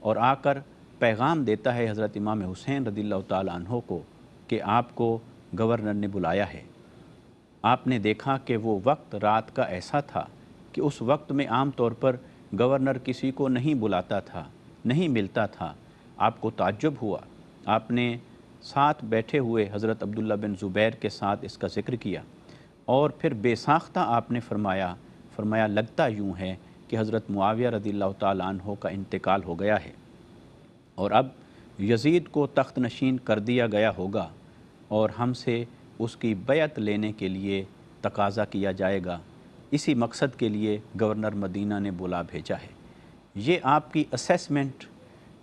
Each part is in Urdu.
اور آ کر پیغام دیتا ہے حضرت امام حسین رضی اللہ تعالیٰ عنہ کو کہ آپ کو گورنر نے بلایا ہے۔ آپ نے دیکھا کہ وہ وقت رات کا ایسا تھا کہ اس وقت میں عام طور پر گورنر کسی کو نہیں بلاتا تھا، نہیں ملتا تھا۔ آپ کو تعجب ہوا، آپ نے ساتھ بیٹھے ہوئے حضرت عبداللہ بن زبیر کے ساتھ اس کا ذکر کیا، اور پھر بے ساختہ آپ نے فرمایا لگتا یوں ہے کہ حضرت معاویہ رضی اللہ تعالیٰ عنہ کا انتقال ہو گیا ہے اور اب یزید کو تخت نشین کر دیا گیا ہوگا، اور ہم سے اس کی بیعت لینے کے لیے تقاضا کیا جائے گا۔ اسی مقصد کے لیے گورنر مدینہ نے بلا بھیجا ہے۔ یہ آپ کی اسیسمنٹ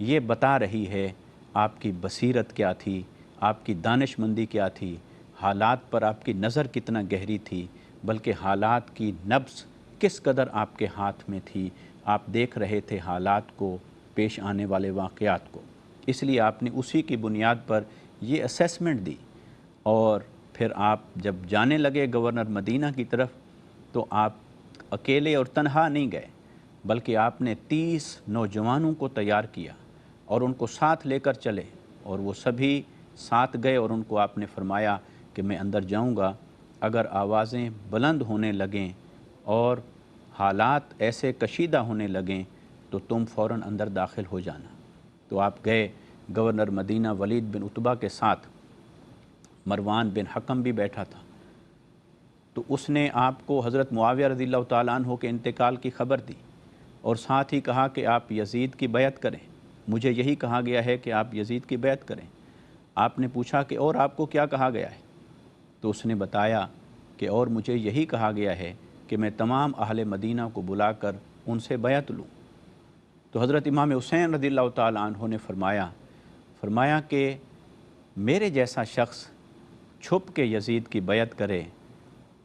یہ بتا رہی ہے آپ کی بصیرت کیا تھی، آپ کی دانش مندی کیا تھی، حالات پر آپ کی نظر کتنا گہری تھی، بلکہ حالات کی نبض کس قدر آپ کے ہاتھ میں تھی۔ آپ دیکھ رہے تھے حالات کو، پیش آنے والے واقعات کو، اس لیے آپ نے اسی کی بنیاد پر یہ اسیسمنٹ دی۔ اور پھر آپ جب جانے لگے گورنر مدینہ کی طرف تو آپ اکیلے اور تنہا نہیں گئے، بلکہ آپ نے 30 نوجوانوں کو تیار کیا اور ان کو ساتھ لے کر چلے، اور وہ سبھی ساتھ گئے، اور ان کو آپ نے فرمایا کہ میں اندر جاؤں گا، اگر آوازیں بلند ہونے لگیں اور حالات ایسے کشیدہ ہونے لگیں تو تم فوراً اندر داخل ہو جانا۔ تو آپ گئے، گورنر مدینہ ولید بن عتبہ کے ساتھ مروان بن حکم بھی بیٹھا تھا، تو اس نے آپ کو حضرت معاویہ رضی اللہ تعالیٰ عنہ کے انتقال کی خبر دی، اور ساتھ ہی کہا کہ آپ یزید کی بیعت کریں، مجھے یہی کہا گیا ہے کہ آپ یزید کی بیعت کریں۔ آپ نے پوچھا کہ اور آپ کو کیا کہا گیا ہے؟ تو اس نے بتایا کہ اور مجھے یہی کہا گیا ہے کہ میں تمام اہل مدینہ کو بلا کر ان سے بیعت لوں۔ تو حضرت امام حسین رضی اللہ تعالیٰ عنہ نے فرمایا کہ میرے جیسا شخص چھپ کے یزید کی بیعت کرے،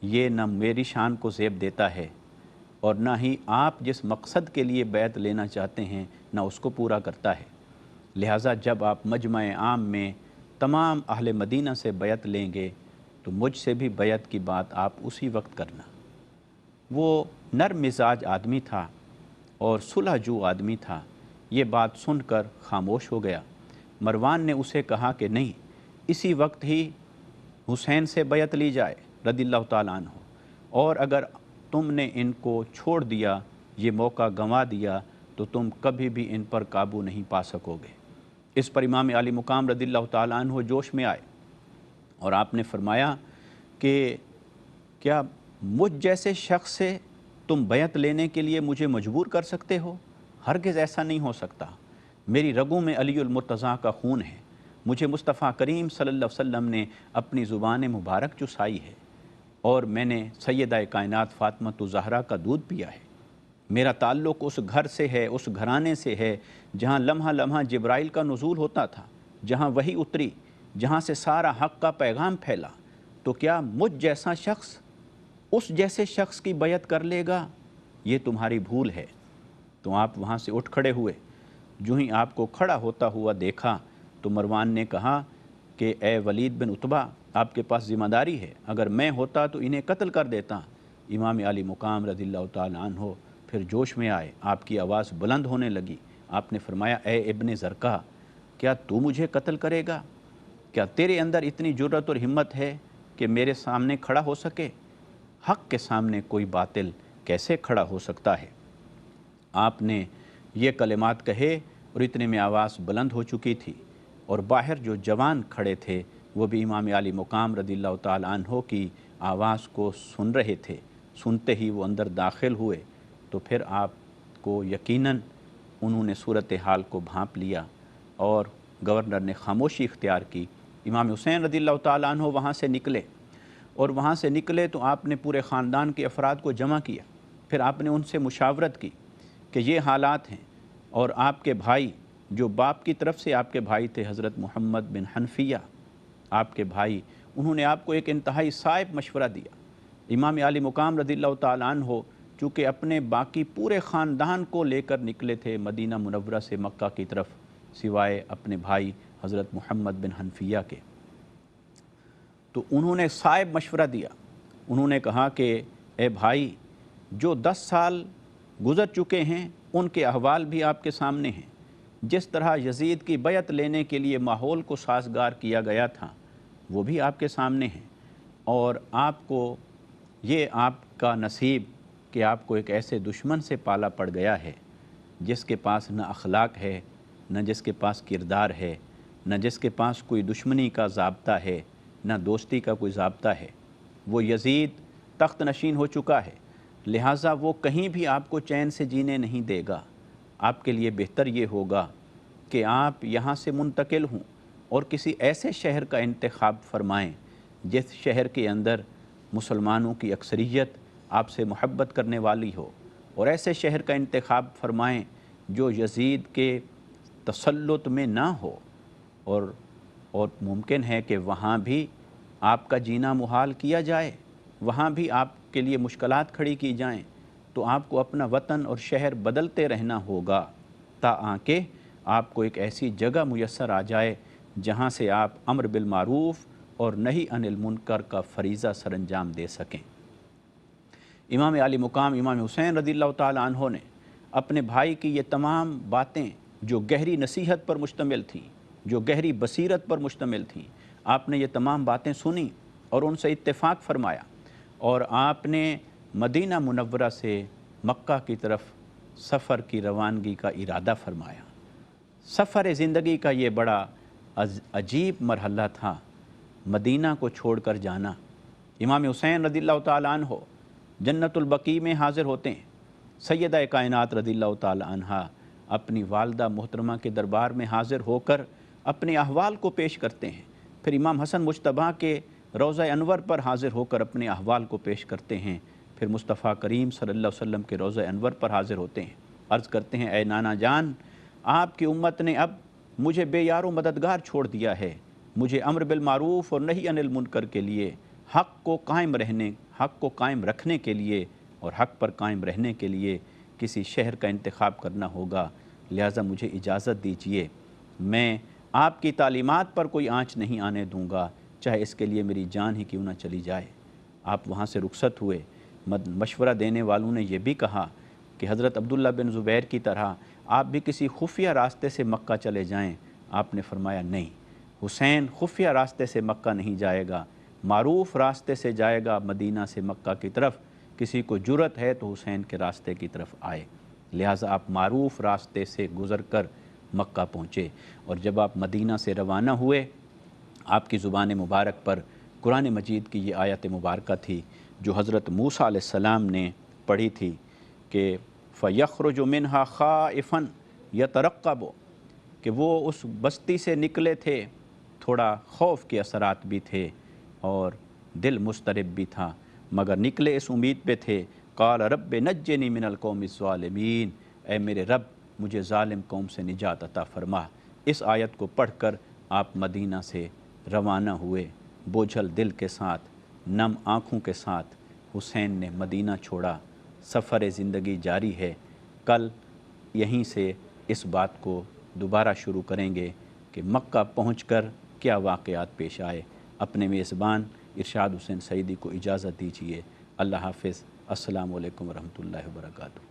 یہ نہ میری شان کو زیب دیتا ہے، اور نہ ہی آپ جس مقصد کے لیے بیعت لینا چاہتے ہیں نہ اس کو پورا کرتا ہے۔ لہٰذا جب آپ مجمع عام میں تمام اہل مدینہ سے بیعت لیں گے تو مجھ سے بھی بیعت کی بات آپ اسی وقت کرنا۔ وہ نرم مزاج آدمی تھا اور صلح جو آدمی تھا، یہ بات سن کر خاموش ہو گیا۔ مروان نے اسے کہا کہ نہیں، اسی وقت ہی حسین سے بیعت لی جائے رضی اللہ تعالیٰ عنہ، اور اگر تم نے ان کو چھوڑ دیا، یہ موقع گنوا دیا، تو تم کبھی بھی ان پر قابو نہیں پا سکو گے۔ اس پر امام علی مقام رضی اللہ تعالیٰ عنہ جوش میں آئے، اور آپ نے فرمایا کہ کیا مجھ جیسے شخص سے تم بیعت لینے کے لیے مجھے مجبور کر سکتے ہو؟ ہرگز ایسا نہیں ہو سکتا۔ میری رگوں میں علی المرتضیٰ کا خون ہے، مجھے مصطفیٰ کریم صلی اللہ علیہ وسلم نے اپنی زبان مبارک چسائی ہے، اور میں نے سیدہ کائنات فاطمہ الزہرا کا دودھ پیا ہے۔ میرا تعلق اس گھر سے ہے، اس گھرانے سے ہے جہاں لمحہ لمحہ جبرائیل کا نزول ہوتا تھا، جہاں وحی اتری، جہاں سے سارا حق کا پیغام پھیلا۔ تو کیا مجھ جیسا شخص اس جیسے شخص کی بیعت کر لے گا؟ یہ تمہاری بھول ہے۔ تو آپ وہاں سے اٹھ کھڑے ہوئے۔ جو ہی آپ کو کھڑا ہوتا ہوا دیکھا تو مروان نے کہا کہ اے ولید بن عتبہ، آپ کے پاس ذمہ داری ہے، اگر میں ہوتا تو انہیں قتل کر دیتا۔ امام علی مقام رضی اللہ تعالیٰ عنہ پھر جوش میں آئے، آپ کی آواز بلند ہونے لگی۔ آپ نے فرمایا اے ابن زرقہ، کیا تو مجھے قتل کرے گا؟ کیا تیرے اندر اتنی جرأت اور ہمت ہے کہ میرے سامنے کھڑا ہو سکے؟ حق کے سامنے کوئی باطل کیسے کھڑا ہو سکتا ہے؟ آپ نے یہ کلمات کہے اور اتنے میں آواز بلند ہو چکی تھی، اور باہر جو جوان کھڑے تھے وہ بھی امام علی مقام رضی اللہ تعالیٰ عنہ کی آواز کو سن رہے تھے۔ سنتے ہی وہ اندر داخل ہوئے تو پھر آپ کو یقیناً انہوں نے صورتحال کو بھانپ لیا، اور گورنر نے خاموشی اختیار کی۔ امام حسین رضی اللہ تعالیٰ عنہ وہاں سے نکلے، اور وہاں سے نکلے تو آپ نے پورے خاندان کے افراد کو جمع کیا۔ پھر آپ نے ان سے مشاورت کی کہ یہ حالات ہیں، اور آپ کے بھائی جو باپ کی طرف سے آپ کے بھائی تھے حضرت محمد بن حنفیہ، آپ کے بھائی، انہوں نے آپ کو ایک انتہائی صائب مشورہ دیا۔ امام علی مقام رضی اللہ تعالیٰ عنہ چونکہ اپنے باقی پورے خاندان کو لے کر نکلے تھے مدینہ منورہ سے مکہ کی طرف، سوائے اپنے بھائی حضرت محمد بن حنفیہ کے، تو انہوں نے صائب مشورہ دیا۔ انہوں نے کہا کہ اے بھائی، جو 10 سال گزر چکے ہیں ان کے احوال بھی آپ کے سامنے ہیں۔ جس طرح یزید کی بیعت لینے کے لیے ماحول کو سازگار کیا گیا تھا وہ بھی آپ کے سامنے ہے، اور آپ کو یہ آپ کا نصیب کہ آپ کو ایک ایسے دشمن سے پالا پڑ گیا ہے جس کے پاس نہ اخلاق ہے، نہ جس کے پاس کردار ہے، نہ جس کے پاس کوئی دشمنی کا ضابطہ ہے، نہ دوستی کا کوئی ضابطہ ہے۔ وہ یزید تخت نشین ہو چکا ہے، لہٰذا وہ کہیں بھی آپ کو چین سے جینے نہیں دے گا۔ آپ کے لیے بہتر یہ ہوگا کہ آپ یہاں سے منتقل ہوں اور کسی ایسے شہر کا انتخاب فرمائیں جس شہر کے اندر مسلمانوں کی اکثریت آپ سے محبت کرنے والی ہو، اور ایسے شہر کا انتخاب فرمائیں جو یزید کے تسلط میں نہ ہو، اور ممکن ہے کہ وہاں بھی آپ کا جینا محال کیا جائے، وہاں بھی آپ کے لیے مشکلات کھڑی کی جائیں، تو آپ کو اپنا وطن اور شہر بدلتے رہنا ہوگا تاکہ آپ کو ایک ایسی جگہ میسر آ جائے جہاں سے آپ امر بالمعروف اور نہی عن المنکر کا فریضہ سر انجام دے سکیں۔ امام علی مقام امام حسین رضی اللہ تعالیٰ عنہ نے اپنے بھائی کی یہ تمام باتیں جو گہری نصیحت پر مشتمل تھیں، جو گہری بصیرت پر مشتمل تھیں، آپ نے یہ تمام باتیں سنیں اور ان سے اتفاق فرمایا، اور آپ نے مدینہ منورہ سے مکہ کی طرف سفر کی روانگی کا ارادہ فرمایا۔ سفر زندگی کا یہ بڑا عجیب مرحلہ تھا، مدینہ کو چھوڑ کر جانا۔ امام حسین رضی اللہ تعالیٰ عنہ جنت البقیع میں حاضر ہوتے ہیں، سیدہ کائنات رضی اللہ تعالیٰ عنہ اپنی والدہ محترمہ کے دربار میں حاضر ہو کر اپنے احوال کو پیش کرتے ہیں، پھر امام حسن مجتبیٰ کے روضہ انور پر حاضر ہو کر اپنے احوال کو پیش کرتے ہیں، پھر مصطفیٰ کریم صلی اللہ علیہ وسلم کے روضہ انور پر حاضر ہوتے ہیں، عرض کرتے ہیں اے نانا جان، آپ کی امت نے اب مجھے بے یار و مددگار چھوڑ دیا ہے، مجھے امر بالمعروف اور نہی عن المنکر کے لیے حق کو قائم رکھنے کے لیے اور حق پر قائم رہنے کے لیے کسی شہر کا انتخاب کرنا ہوگا، لہٰذا مجھے اجازت دیجیے، میں آپ کی تعلیمات پر کوئی آنچ نہیں آنے دوں گا، چاہے اس کے لیے میری جان ہی کیوں نہ چلی جائے۔ آپ وہاں سے رخصت ہوئے۔ مشورہ دینے والوں نے یہ بھی کہا کہ حضرت عبداللہ بن زبیر کی طرح آپ بھی کسی خفیہ راستے سے مکہ چلے جائیں۔ آپ نے فرمایا نہیں، حسین خفیہ راستے سے مکہ نہیں جائے گا، معروف راستے سے جائے گا مدینہ سے مکہ کی طرف، کسی کو جرأت ہے تو حسین کے راستے کی طرف آئے، لہٰذا آپ معروف راستے سے گزر کر مکہ پہنچے، اور جب آپ مدینہ سے روانہ ہوئے آپ کی زبان مبارک پر قرآن مجید کی یہ آیت مبارکہ تھی جو حضرت موسیٰ علیہ السلام نے پڑھی تھی کہ فَيَخْرُجُ مِنْهَا خَائِفًا يَتَرَقَّبُ، کہ وہ اس بستی سے نکلے تھے، تھوڑا خوف کے اثرات بھی تھے اور دل مضطرب بھی تھا، مگر نکلے اس امید پہ تھے، قَالَ رَبِّ نَجِّنِي مِنَ الْقَوْمِ الظَّالِمِينَ، اے میرے رب مجھے ظالم قوم سے نجات عطا فرما۔ اس آیت کو پڑھ کر آپ مدینہ سے روانہ ہوئے، بوجھل دل کے ساتھ، نم آنکھوں کے ساتھ حسین نے مدینہ چھوڑا۔ سفر زندگی جاری ہے، کل یہیں سے اس بات کو دوبارہ شروع کریں گے کہ مکہ پہنچ کر کیا واقعات پیش آئے۔ اپنے میزبان ارشاد حسین سعیدی کو اجازت دیجیے۔ اللہ حافظ۔ السلام علیکم ورحمۃ اللہ وبرکاتہ۔